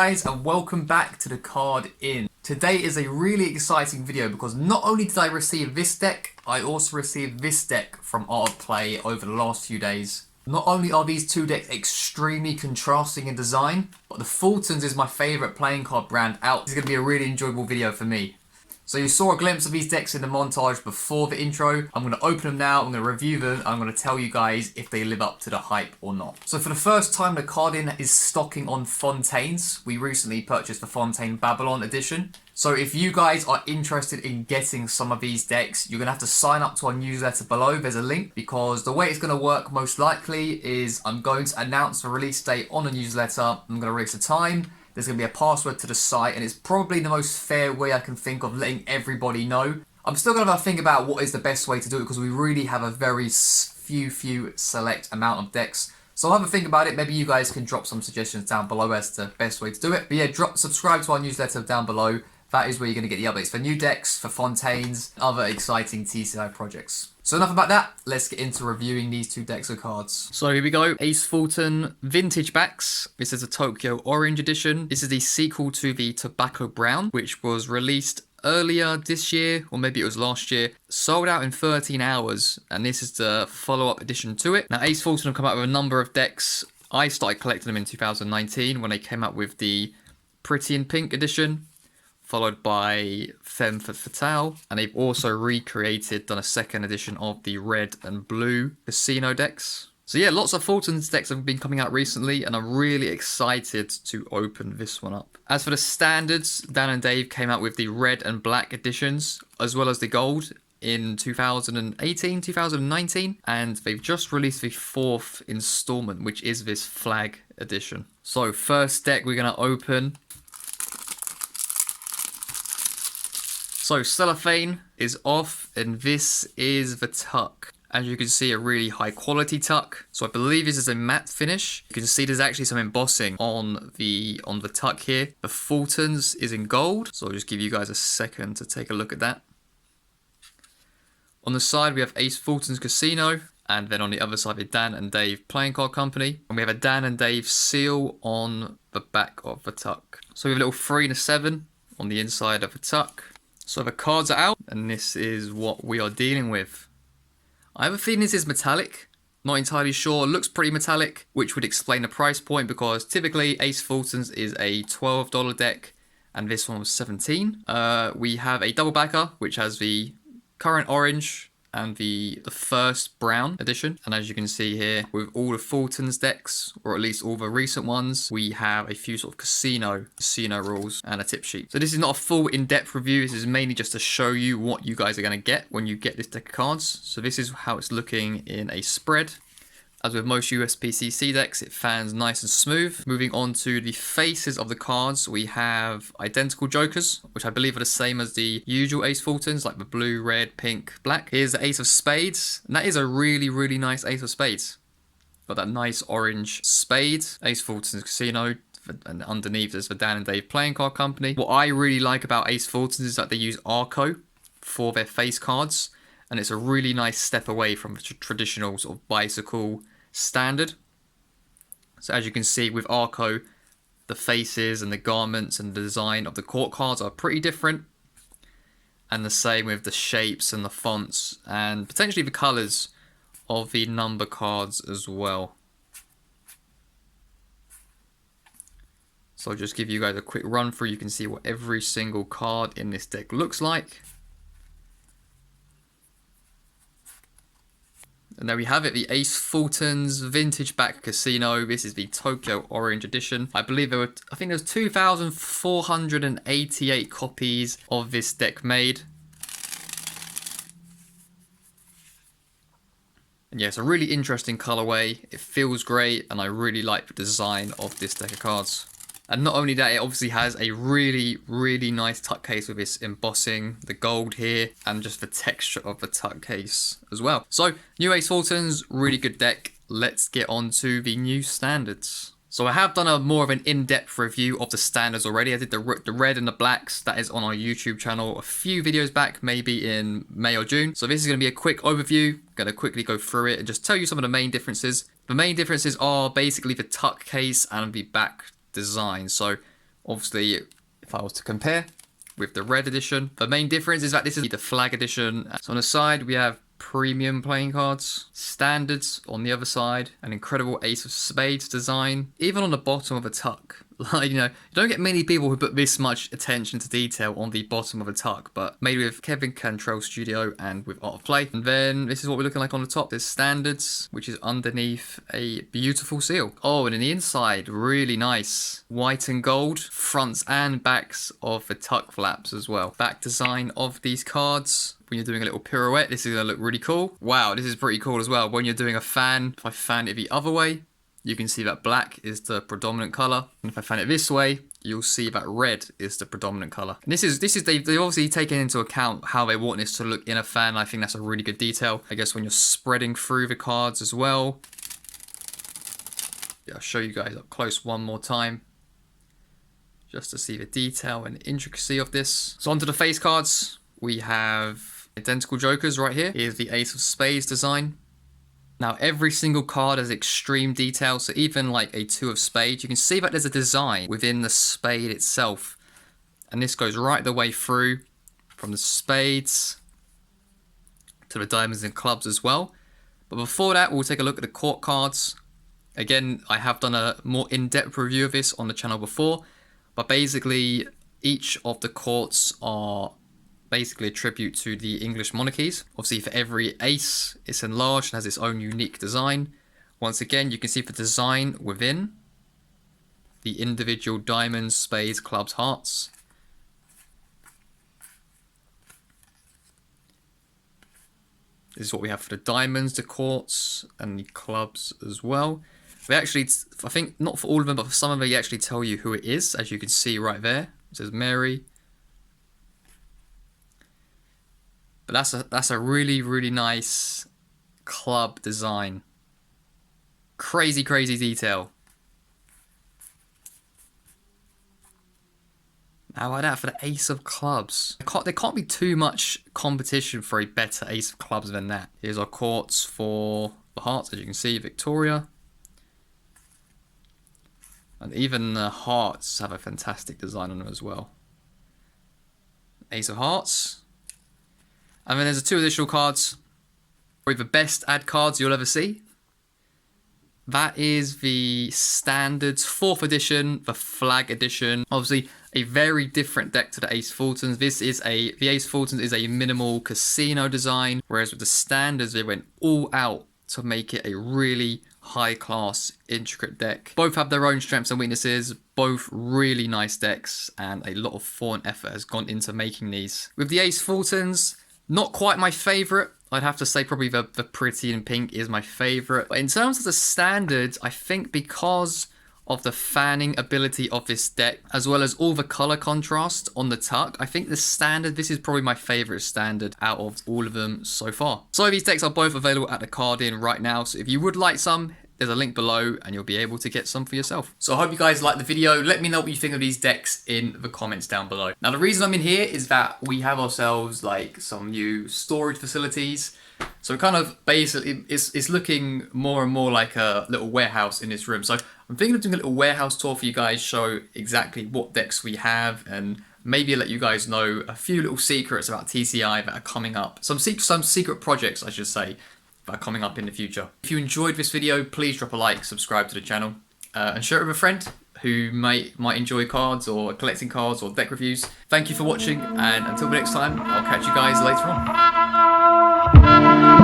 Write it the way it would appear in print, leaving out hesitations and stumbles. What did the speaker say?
guys, and welcome back to the Card In. Today is a really exciting video because not only did I receive this deck, I also received this deck from Art of Play over the last few days. Not only are these two decks extremely contrasting in design, but the Fultons is my favourite playing card brand out. This is going to be a really enjoyable video for me. So you saw a glimpse of these decks in the montage before the intro. I'm going to open them now, I'm going to review them, and I'm going to tell you guys if they live up to the hype or not. So for the first time, the Card In is stocking on Fontaines. We recently purchased the Fontaine Babylon edition. So if you guys are interested in getting some of these decks, you're going to have to sign up to our newsletter below. There's a link, because the way it's going to work most likely is I'm going to announce the release date on the newsletter. I'm going to release the time. There's going to be a password to the site, and it's probably the most fair way I can think of letting everybody know. I'm still going to have a think about what is the best way to do it, because we really have a very few select amount of decks. So I'll have a think about it. Maybe you guys can drop some suggestions down below as to the best way to do it. But yeah, subscribe to our newsletter down below. That is where you're going to get the updates for new decks, for Fontaines, other exciting TCI projects. So enough about that, let's get into reviewing these two decks of cards. So here we go, Ace Fulton Vintage Backs. This is a Tokyo Orange edition. This is the sequel to the Tobacco Brown, which was released earlier this year, or maybe it was last year. Sold out in 13 hours, and this is the follow-up edition to it. Now, Ace Fulton have come out with a number of decks. I started collecting them in 2019 when they came out with the Pretty in Pink edition, followed by Femme Fatale, and they've also done a second edition of the red and blue casino decks. So yeah, lots of Fulton's decks have been coming out recently, and I'm really excited to open this one up. As for the standards, Dan and Dave came out with the red and black editions, as well as the gold in 2018, 2019, and they've just released the fourth installment, which is this flag edition. So first deck we're going to open. So cellophane is off, and this is the tuck. As you can see, a really high quality tuck. So I believe this is a matte finish. You can see there's actually some embossing on the tuck here. The Fultons is in gold, so I'll just give you guys a second to take a look at that. On the side we have Ace Fulton's Casino, and then on the other side the Dan and Dave Playing Card Company. And we have a Dan and Dave seal on the back of the tuck. So we have a little 3 and a 7 on the inside of the tuck. So the cards are out, and this is what we are dealing with. I have a feeling this is metallic. Not entirely sure. It looks pretty metallic, which would explain the price point, because typically Ace Fulton's is a $12 deck, and this one was $17. We have a double backer, which has the current orange and the first brown edition. And as you can see here, with all the Fulton's decks, or at least all the recent ones, we have a few sort of casino rules and a tip sheet. So this is not a full in-depth review. This is mainly just to show you what you guys are going to get when you get this deck of cards. So this is how it's looking in a spread. As with most USPCC decks, it fans nice and smooth. Moving on to the faces of the cards, we have identical jokers, which I believe are the same as the usual Ace Fultons, like the blue, red, pink, black. Here's the Ace of Spades, and that is a really, really nice Ace of Spades. Got that nice orange spade. Ace Fulton's Casino, and underneath there's the Dan and Dave Playing Card Company. What I really like about Ace Fulton's is that they use Arco for their face cards, and it's a really nice step away from the traditional sort of bicycle standard. So as you can see with Arco, the faces and the garments and the design of the court cards are pretty different. And the same with the shapes and the fonts and potentially the colours of the number cards as well. So I'll just give you guys a quick run through. You can see what every single card in this deck looks like. And there we have it, the Ace Fulton's Vintage Back Casino. This is the Tokyo Orange edition. I think there was 2,488 copies of this deck made. And yeah, it's a really interesting colorway. It feels great, and I really like the design of this deck of cards. And not only that, it obviously has a really, really nice tuck case with its embossing, the gold here, and just the texture of the tuck case as well. So, new Ace Fulton's, really good deck. Let's get on to the new standards. So I have done a more of an in-depth review of the standards already. I did the red and the blacks. That is on our YouTube channel a few videos back, maybe in May or June. So this is going to be a quick overview. I'm going to quickly go through it and just tell you some of the main differences. The main differences are basically the tuck case and the back design. So Obviously, if I was to compare with the red edition, the main difference is that this is the flag edition. So on the side, we have premium playing cards, standards on the other side, an incredible Ace of Spades design, even on the bottom of a tuck. Like, you know, you don't get many people who put this much attention to detail on the bottom of a tuck, but made with Kevin Cantrell Studio and with Art of Play. And then this is what we're looking like on the top. There's standards, which is underneath a beautiful seal. Oh, and in the inside, really nice white and gold fronts and backs of the tuck flaps as well. Back design of these cards. When you're doing a little pirouette, this is going to look really cool. Wow, this is pretty cool as well. When you're doing a fan, if I fan it the other way, you can see that black is the predominant color. And if I fan it this way, you'll see that red is the predominant color. And they've obviously taken into account how they want this to look in a fan. I think that's a really good detail. I guess when you're spreading through the cards as well. Yeah, I'll show you guys up close one more time, just to see the detail and intricacy of this. So onto the face cards, we have identical jokers right here. Here's the Ace of Spades design. Now every single card has extreme detail, so even like a 2 of spades, you can see that there's a design within the spade itself. And this goes right the way through, from the spades to the diamonds and clubs as well. But before that, we'll take a look at the court cards. Again, I have done a more in-depth review of this on the channel before, but basically each of the courts are basically a tribute to the English monarchies. Obviously for every ace, it's enlarged and has its own unique design. Once again, you can see the design within the individual diamonds, spades, clubs, hearts. This is what we have for the diamonds, the courts, and the clubs as well. They actually, I think not for all of them, but for some of them, they actually tell you who it is, as you can see right there. It says Mary. But that's a really, really nice club design. Crazy, crazy detail. How about that for the Ace of Clubs? There can't be too much competition for a better Ace of Clubs than that. Here's our courts for the hearts, as you can see, Victoria. And even the hearts have a fantastic design on them as well. Ace of Hearts. And then there's the 2 additional cards, probably the best ad cards you'll ever see. That is the Standards 4th edition, the Flag edition. Obviously, a very different deck to the Ace Fultons. The Ace Fultons is a minimal casino design, whereas with the Standards, they went all out to make it a really high-class, intricate deck. Both have their own strengths and weaknesses, both really nice decks, and a lot of thought and effort has gone into making these. With the Ace Fultons, not quite my favourite. I'd have to say probably the Pretty in Pink is my favourite. But in terms of the standards, I think because of the fanning ability of this deck, as well as all the colour contrast on the tuck, I think the standard, this is probably my favourite standard out of all of them so far. So these decks are both available at the card in right now, so if you would like some, there's a link below and you'll be able to get some for yourself. So I hope you guys liked the video. Let me know what you think of these decks in the comments down below. Now the reason I'm in here is that we have ourselves like some new storage facilities. So kind of basically it's looking more and more like a little warehouse in this room. So I'm thinking of doing a little warehouse tour for you guys, show exactly what decks we have, and maybe let you guys know a few little secrets about TCI that are coming up. Some secret projects, I should say, that are coming up in the future. If you enjoyed this video, please drop a like, subscribe to the channel, and share it with a friend who might enjoy cards or collecting cards or deck reviews. Thank you for watching, and until next time, I'll catch you guys later on.